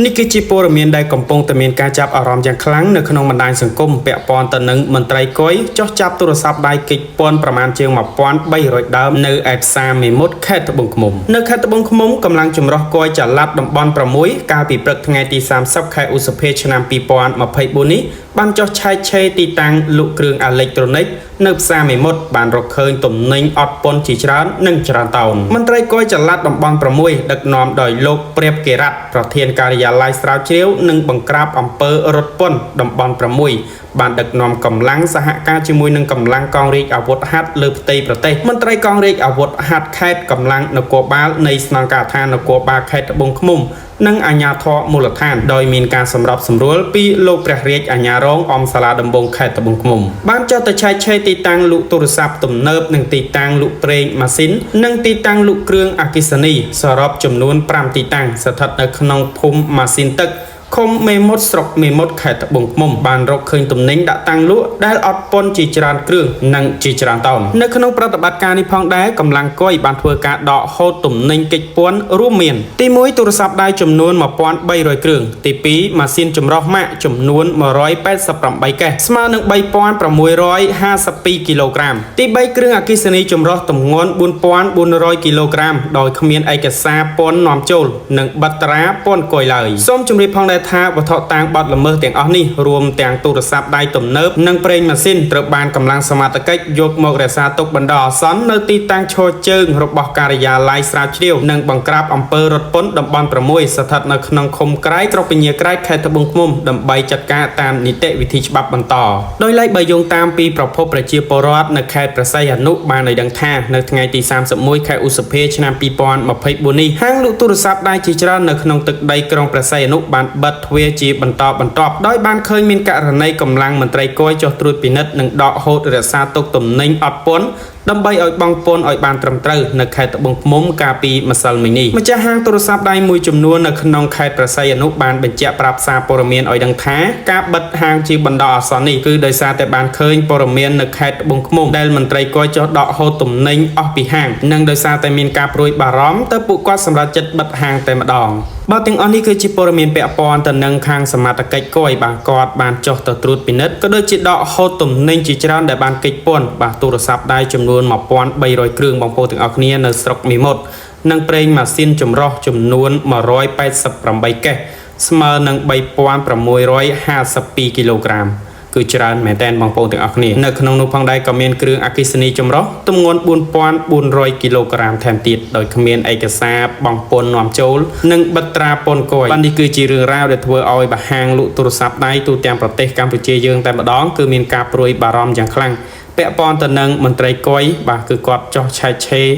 នេះគឺជាព័ត៌មានដែលកំពុងតែមានការចាប់អារម្មណ៍យ៉ាងខ្លាំងនៅក្នុងបណ្ដាញសង្គមពាក់ព័ន្ធទៅនឹងមន្ត្រីគយចោះចាប់ទូរស័ព្ទដៃកិច្ចពន្ធប្រមាណជាង 1300 ដើមនៅឯផ្សារមេមត់ខេត្តត្បូងឃ្មុំនៅខេត្តត្បូងឃ្មុំកម្លាំងចម្រុះគយចល័តតំបន់ 6 កាលពីព្រឹកថ្ងៃទី 30 ខែឧសភាឆ្នាំ 2024 នេះបានចោះឆែកឆេរទីតាំងលក់គ្រឿងអេឡិចត្រូនិកនៅផ្សារមេមត់បានរកឃើញទំនិញអត់ពន្ធជាច្រើននិងច្រើនតោនមន្ត្រីគយចល័តតំបន់ 6 ដឹកនាំដោយលោកព្រាបកេរ៉ាត់ប្រធានការិយាល័យស្រាវជ្រាវនិងបង្ក្រាបអំពើរត់ពន្ធតំបន់ 6 បានដឹកនាំកម្លាំងសហការជាមួយនឹងកម្លាំងកងរាជអាវុធហត្ថលើផ្ទៃប្រទេសមន្ត្រីកងរាជអាវុធហត្ថខេត្តកម្លាំងនគរបាលនៃស្នងការដ្ឋាននគរបាលខេត្តត្បូងឃ្មុំនិងអាជ្ញាធរមូលដ្ឋានដោយមានការសម្របសម្រួលពីលោកព្រះរាជអាជ្ញារងអមសាលាដំបងខេត្តត្បូងឃ្មុំបានចុះទៅឆែកឆេរទីតាំងលក់ទូរស័ព្ទទំនើបនិងទីតាំងលក់ប្រេងម៉ាស៊ីននិងទីតាំងលក់គ្រឿងអគ្គិសនីសរុបចំនួន 5 ទីតាំងស្ថិតនៅក្នុងភូមិម៉ាស៊ីនទឹកឃុំមេមត់ស្រុកមេមត់ខេត្តត្បូងឃ្មុំបានរកឃើញទំនិញដាក់តាំងលក់ដែលអត់ពន្ធជាច្រើនគ្រឿងនិងជាច្រើនតោននៅក្នុងប្រតិបត្តិការនេះផងដែរកម្លាំងគយបានធ្វើការដកហូតទំនិញកិច្ចពន្ធរួមមានទី1ទូរស័ព្ទដៃចំនួន 1300 គ្រឿងទី2ម៉ាស៊ីនចម្រោះម៉ាកចំនួន 188 កេសស្មើនឹង 3652 គីឡូក្រាមទី3គ្រឿងអគ្គិសនីចម្រោះទម្ងន់ 4400 គីឡូក្រាមដោយគ្មានឯកសារពន្ធនាំចូលនិងបត្រាពន្ធគយឡើយសូមជម្រាបផងដែរថាវត្ថុតាងបទល្មើសទាំងអស់នេះរួមទាំងទូរស័ព្ទដៃទំនើបនិងប្រេងម៉ាស៊ីនត្រូវបានកម្លាំងសមត្ថកិច្ចយកមករក្សាទុកបណ្ដោះអាសន្ននៅទីតាំងឈរជើងរបស់ការិយាល័យស្រាវជ្រាវនិងបង្ក្រាបអំពើរត់ពន្ធតំបន់ 6 ស្ថិតនៅក្នុងឃុំក្រែកស្រុកពញាក្រែកខេត្តត្បូងឃ្មុំដើម្បីចាត់ការតាមនីតិវិធីច្បាប់បន្តដោយឡែកបើយោងតាមពីប្រភពប្រជាពលរដ្ឋនៅខេត្តព្រះសីហនុបានឲ្យដឹងថានៅថ្ងៃទី 31 ខែឧសភាឆ្នាំ 2024 នេះហាងលក់ទូរស័ព្ទដៃជាច្រើននៅក្នុងទឹកដីក្រុងព្រះសីហនុបានបិទទ្វារជាបន្តបន្ទាប់ដោយបានឃើញមានករណីកម្លាំងមន្ត្រីគយចុះត្រួតពិនិត្យនិងដកហូតរក្សាទុកទំនិញអត់ពន្ធដើម្បីឲ្យបង់ពន្ធឲ្យបានត្រឹមត្រូវនៅខេត្តត្បូងឃ្មុំកាលពីម្សិលមិញនេះម្ចាស់ហាងទូរស័ព្ទដៃមួយចំនួននៅក្នុងខេត្តព្រះសីហនុបានបញ្ជាក់ប្រាប់សារព័ត៌មានឲ្យដឹងថាការបិទហាងជាបណ្ដោះអាសន្ននេះគឺដោយសារតែបានឃើញព័ត៌មាននៅខេត្តត្បូងឃ្មុំដែលមន្ត្រីគយចុះដកហូតទំនិញអស់ពីហាងនិងដោយសារតែមានការព្រួយបារម្ភទៅពួកគាត់សម្រាប់ចិត្តបិទហាងតែម្ដងបើទាំងអស់នេះគឺជាព័ត៌មានពាក់ព័ន្ធទៅនឹងខាងសមត្ថកិច្ចគយបាទគាត់បានចុះទៅត្រួតពិនិត្យក៏ដូចជាដកហូតទំនិញជាច្រើនដែលបានកិច្ចពន្ធបាទទូរស័ព្ទដៃចំនួន 1300 គ្រឿងបងប្អូនទាំងអស់គ្នានៅស្រុកមេមត់និងប្រេងម៉ាស៊ីនចម្រោះចំនួន 188 កេសស្មើនឹង 3652 គីឡូក្រាមគឺច្រើនមែនតើបងប្អូនទាំងអស់គ្នានៅក្នុងនោះផងដែរក៏មានគ្រឿងអគ្គិសនីចម្រុះទម្ងន់ 4400 គីឡូក្រាមថែមទៀតដោយគ្មានឯកសារបង់ពន្ធនាំចូលនិងបត្រាពន្ធគយបាទនេះគឺជារឿងរ៉ាវដែលធ្វើឲ្យបហាងលក់ទូរស័ព្ទដៃទូទាំងប្រទេសកម្ពុជាយើងតែម្ដងគឺមានការព្រួយបារម្ភយ៉ាងខ្លាំងពាក់ព័ន្ធទៅនឹងមន្ត្រីគយបាទគឺគាត់ចោះឆែកឆេរ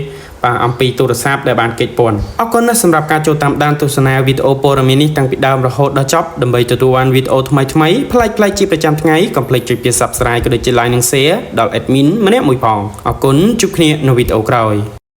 បាទអំពីទូរស័ព្ទដែលបានកិច្ចពន្ធអរគុណណាស់សម្រាប់ការចូលតាមដានទស្សនាវីដេអូព័ត៌មាននេះតាំងពីដើមរហូតដល់ចប់ដើម្បីទទួលបានវីដេអូថ្មីៗប្លែកៗជាប្រចាំថ្ងៃកុំភ្លេចចុចពាក្យ Subscribe ក៏ដូចជា Like និង Share ដល់ Admin ម្នាក់មួយផងអរគុណជួបគ្នានៅវីដេអូក្រោយ